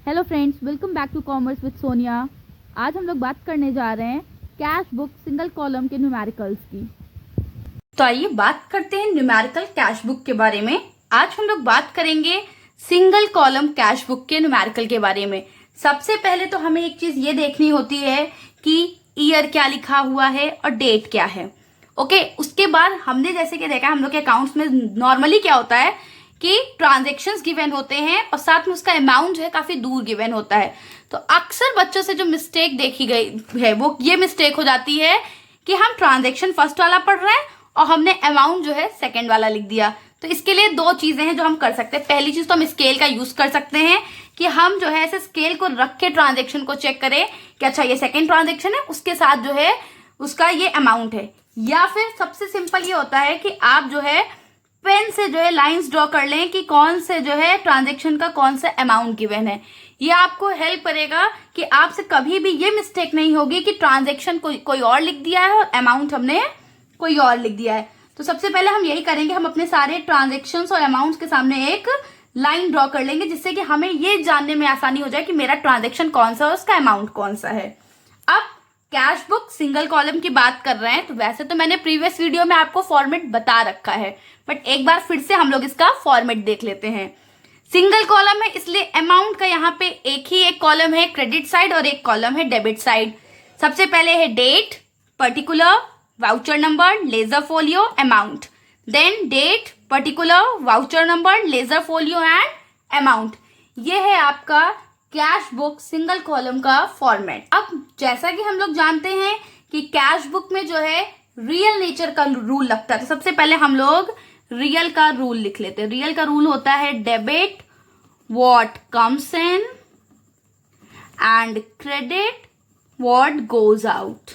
Hello friends, welcome back to commerce with Sonia. आज हम लोग बात करने जा रहे हैं कैश बुक सिंगल कॉलम के न्यूमेरिकल्स की। तो आइए बात करते हैं न्यूमेरिकल कैश बुक के बारे में। आज हम लोग बात करेंगे सिंगल कॉलम कैश बुक के न्यूमेरिकल के बारे में। सबसे पहले तो हमें एक चीज ये देखनी होती है कि ईयर क्या लिखा हुआ है और डेट क्या है। ओके, उसके बाद हमने जैसे कि देखा हम लोग के अकाउंट्स में नॉर्मली क्या होता है कि ट्रांजेक्शन्स गिवन होते हैं और साथ में उसका अमाउंट जो है काफी दूर गिवन होता है। तो अक्सर बच्चों से जो मिस्टेक देखी गई है वो ये मिस्टेक हो जाती है कि हम ट्रांजेक्शन फर्स्ट वाला पढ़ रहे हैं और हमने अमाउंट जो है सेकंड वाला लिख दिया। तो इसके लिए दो चीजें हैं जो हम कर सकते हैं। पहली चीज तो हम स्केल का यूज कर सकते हैं कि हम जो है ऐसे स्केल को रख के ट्रांजेक्शन को चेक करें कि अच्छा ये सेकंड ट्रांजेक्शन है, उसके साथ जो है उसका ये अमाउंट है। या फिर सबसे सिंपल ये होता है कि आप जो है पेन से जो है लाइंस ड्रॉ कर लें कि कौन से जो है ट्रांजेक्शन का कौन सा अमाउंट गिवन है। ये आपको हेल्प करेगा कि आपसे कभी भी ये मिस्टेक नहीं होगी कि ट्रांजेक्शन कोई और लिख दिया है और अमाउंट हमने कोई और लिख दिया है। तो सबसे पहले हम यही करेंगे, हम अपने सारे ट्रांजेक्शन्स और अमाउंट्स के सामने एक लाइन ड्रॉ कर लेंगे जिससे कि हमें ये जानने में आसानी हो जाए कि मेरा ट्रांजेक्शन कौन सा है, उसका अमाउंट कौन सा है। अब कैश बुक सिंगल कॉलम की बात कर रहे हैं तो वैसे तो मैंने प्रीवियस वीडियो में आपको फॉर्मेट बता रखा है, बट एक बार फिर से हम लोग इसका फॉर्मेट देख लेते हैं। सिंगल कॉलम है इसलिए अमाउंट का यहाँ पे एक कॉलम है क्रेडिट साइड और एक कॉलम है डेबिट साइड। सबसे पहले है date, particular, voucher number, ledger folio, amount. Then date, particular, voucher number, ledger folio and amount. ये है आपका कैश बुक सिंगल कॉलम का फॉर्मेट। अब जैसा कि हम लोग जानते हैं कि कैश बुक में जो है रियल नेचर का रूल लगता है, तो सबसे पहले हम लोग रियल का रूल लिख लेते हैं। रियल का रूल होता है debit what comes in and credit what goes out.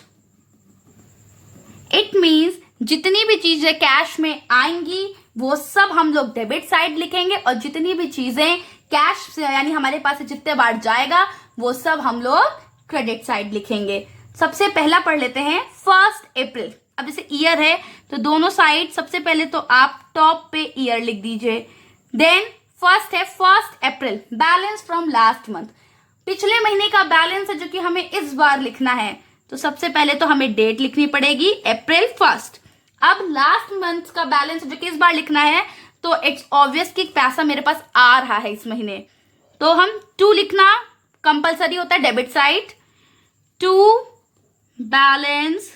It means जितनी भी चीजें कैश में आएंगी वो सब हम लोग डेबिट साइड लिखेंगे और जितनी भी चीजें कैश से यानी हमारे पास से जितने बार जाएगा वो सब हम लोग क्रेडिट साइड लिखेंगे। सबसे पहला पढ़ लेते हैं 1 अप्रैल। अब जैसे ईयर है तो दोनों साइड सबसे पहले तो आप टॉप पे ईयर लिख दीजिए। देन फर्स्ट है 1 अप्रैल, बैलेंस फ्रॉम लास्ट मंथ, पिछले महीने का बैलेंस है जो कि हमें इस बार लिखना है। तो सबसे पहले तो हमें डेट लिखनी पड़ेगी April 1। अब लास्ट मंथ का बैलेंस जो कि इस बार लिखना है तो इट्स ऑब्वियस कि पैसा मेरे पास आ रहा है इस महीने, तो हम 2 लिखना कंपलसरी होता है debit side. 2 balance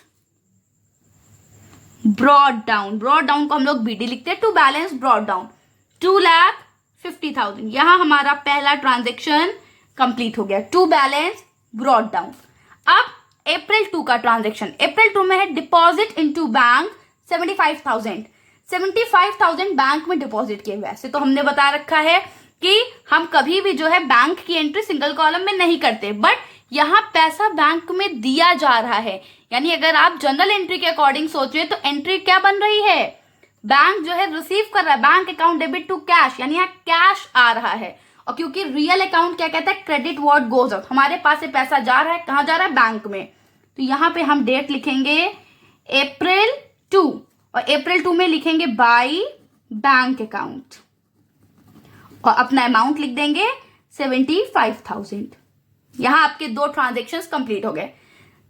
brought down, brought down को हम लोग BD लिखते हैं। 2 बैलेंस ब्रॉड डाउन 2,50,000। यहां हमारा पहला ट्रांजेक्शन कंप्लीट हो गया, 2 बैलेंस ब्रॉड डाउन। अब April 2 का ट्रांजेक्शन, April 2 में है डिपॉजिट इनटू बैंक 75,000। 75,000 बैंक में डिपॉजिट किए। वैसे तो हमने बता रखा है कि हम कभी भी जो है बैंक की एंट्री सिंगल कॉलम में नहीं करते, बट यहाँ पैसा बैंक में दिया जा रहा है। यानी अगर आप जनरल एंट्री के अकॉर्डिंग सोचे तो एंट्री क्या बन रही है, बैंक जो है रिसीव कर रहा है, bank account debit to cash, यानी यहाँ कैश आ रहा है। और क्योंकि रियल अकाउंट क्या कहता है, क्रेडिट व्हाट गोज आउट, हमारे पास से पैसा जा रहा है, कहां जा रहा है, बैंक में। तो यहाँ पे हम डेट लिखेंगे April 2 और April 2 में लिखेंगे बाई बैंक अकाउंट और अपना अमाउंट लिख देंगे 75,000। यहां आपके 2 ट्रांजेक्शन्स कंप्लीट हो गए।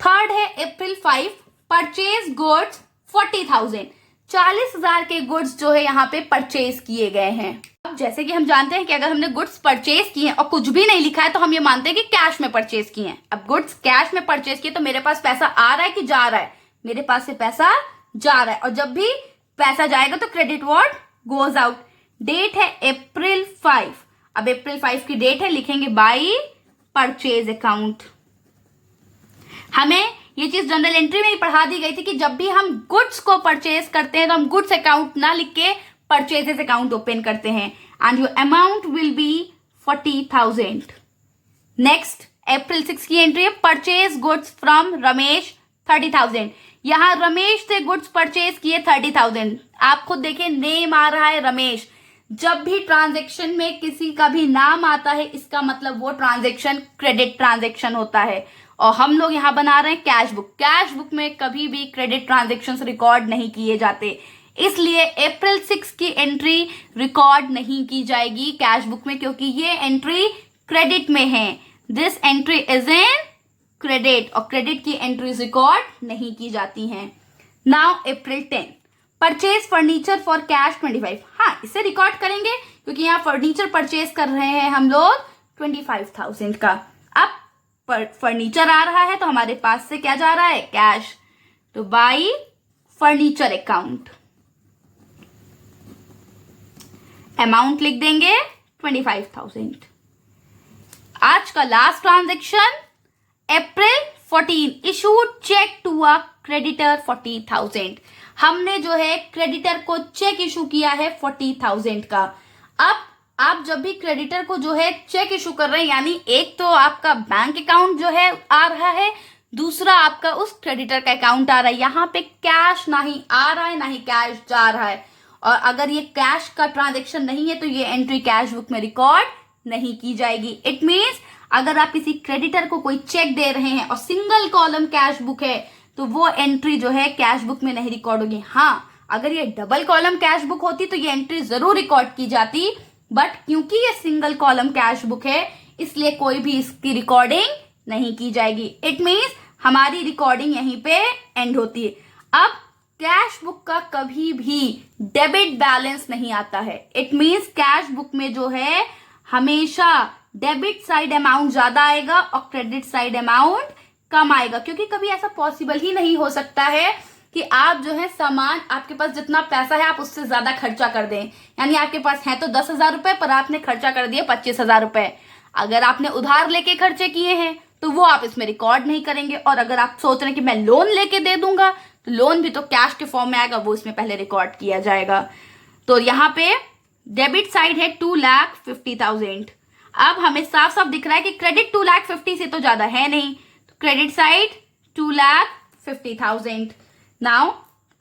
थर्ड है April 5, परचेज गुड्स 40,000। 40,000 के गुड्स जो है यहाँ पे परचेज किए गए हैं। अब जैसे कि हम जानते हैं कि अगर हमने गुड्स परचेज किए हैं और कुछ भी नहीं लिखा है तो हम ये मानते हैं कि कैश में परचेज किए हैं। अब गुड्स कैश में परचेज किए तो मेरे पास पैसा आ रहा है कि जा रहा है, मेरे पास से पैसा जा रहा है। और जब भी पैसा जाएगा तो credit what goes out. Date है April 5। अब April 5 की डेट है, लिखेंगे बाई परचेज अकाउंट। हमें ये चीज जनरल एंट्री में ही पढ़ा दी गई थी कि जब भी हम गुड्स को परचेज करते हैं तो हम गुड्स अकाउंट ना लिख के परचेजेस अकाउंट ओपन करते हैं and your amount will be 40,000। Next April 6 की एंट्री है, परचेज गुड्स फ्रॉम रमेश 30,000। यहां रमेश से गुड्स परचेज किए 30,000। आप खुद देखिए नेम आ रहा है रमेश। जब भी ट्रांजेक्शन में किसी का भी नाम आता है इसका मतलब वो ट्रांजेक्शन क्रेडिट ट्रांजेक्शन होता है। और हम लोग यहाँ बना रहे हैं कैश बुक। कैश बुक में कभी भी क्रेडिट ट्रांजेक्शन्स रिकॉर्ड नहीं किए जाते, इसलिए April 6 की एंट्री रिकॉर्ड नहीं की जाएगी कैश बुक में, क्योंकि ये एंट्री क्रेडिट में है, this entry is in credit, और क्रेडिट की एंट्रीज रिकॉर्ड नहीं की जाती हैं। Now April 10, purchase furniture for cash 25। हाँ, इसे रिकॉर्ड करेंगे क्योंकि यहाँ फर्नीचर परचेज कर रहे हैं हम लोग 25,000 का। अब फर्नीचर आ रहा है तो हमारे पास से क्या जा रहा है, कैश, तो बाई फर्नीचर अकाउंट, अमाउंट लिख देंगे 25,000। आज का last transaction April 14, issued cheque to a creditor 40,000। हमने जो है क्रेडिटर को चेक इशू किया है 40,000 का। अब आप जब भी क्रेडिटर को जो है चेक इशू कर रहे हैं, यानी एक तो आपका बैंक अकाउंट जो है आ रहा है, दूसरा आपका उस क्रेडिटर का अकाउंट आ रहा है। यहाँ पे कैश ना ही आ रहा है ना ही कैश जा रहा है, और अगर ये कैश का ट्रांजेक्शन नहीं है तो ये एंट्री कैश बुक में रिकॉर्ड नहीं की जाएगी। इट मीन्स अगर आप किसी क्रेडिटर को कोई चेक दे रहे हैं और सिंगल कॉलम कैश बुक है तो वो एंट्री जो है कैश बुक में नहीं रिकॉर्ड होगी। हाँ, अगर ये डबल कॉलम कैश बुक होती तो ये एंट्री जरूर रिकॉर्ड की जाती, बट क्योंकि ये सिंगल कॉलम कैश बुक है इसलिए कोई भी इसकी रिकॉर्डिंग नहीं की जाएगी। इट मीन्स हमारी रिकॉर्डिंग यहीं पे एंड होती है। अब कैश बुक का कभी भी डेबिट बैलेंस नहीं आता है। इट मीन्स कैश बुक में जो है हमेशा डेबिट साइड अमाउंट ज्यादा आएगा और क्रेडिट साइड अमाउंट कम आएगा, क्योंकि कभी ऐसा पॉसिबल ही नहीं हो सकता है कि आप जो है सामान, आपके पास जितना पैसा है आप उससे ज्यादा खर्चा कर दें। यानी आपके पास है तो 10,000 रुपए पर आपने खर्चा कर दिए 25,000 रुपए। अगर आपने उधार लेके खर्चे किए हैं तो वो आप इसमें रिकॉर्ड नहीं करेंगे, और अगर आप सोच रहे हैं कि मैं लोन लेके दे दूंगा तो लोन भी तो कैश के फॉर्म में आएगा, वो इसमें पहले रिकॉर्ड किया जाएगा। तो यहाँ पे डेबिट साइड है 2,50,000। अब हमें साफ साफ दिख रहा है कि क्रेडिट 2,50,000 से तो ज्यादा है नहीं, तो क्रेडिट साइड 2,50,000। नाउ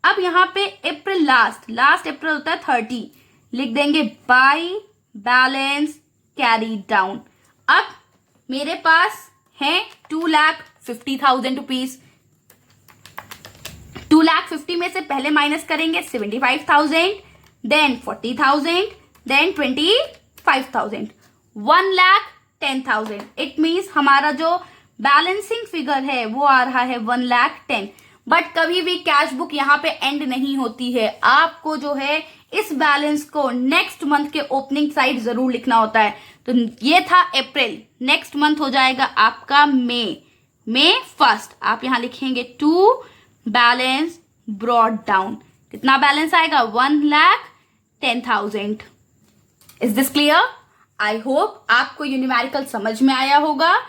अब यहाँ पे अप्रैल लास्ट अप्रैल होता है 30, लिख देंगे बाई बैलेंस कैरी डाउन। अब मेरे पास है 2,50,000 रुपीज। 2,50,000 में से पहले माइनस करेंगे 75,000, देन 40,000, देन 25,000, 1,10,000। इट मीन्स हमारा जो बैलेंसिंग फिगर है वो आ रहा है 1,10,000। बट कभी भी कैश बुक यहाँ पे एंड नहीं होती है, आपको जो है इस बैलेंस को नेक्स्ट मंथ के ओपनिंग साइड जरूर लिखना होता है। तो ये था अप्रैल, नेक्स्ट मंथ हो जाएगा आपका मई 1। आप यहां लिखेंगे टू बैलेंस ब्रॉड डाउन। कितना बैलेंस आएगा, 1,10,000। Is this clear? I hope आपको ये न्यूमेरिकल समझ में आया होगा।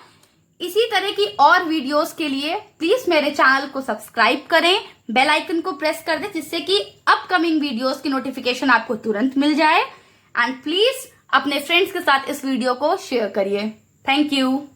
इसी तरह की और वीडियोस के लिए प्लीज मेरे चैनल को सब्सक्राइब करें, बेल आइकन को प्रेस कर दें जिससे कि अपकमिंग वीडियोस की नोटिफिकेशन आपको तुरंत मिल जाए। एंड प्लीज अपने फ्रेंड्स के साथ इस वीडियो को शेयर करिए। Thank you.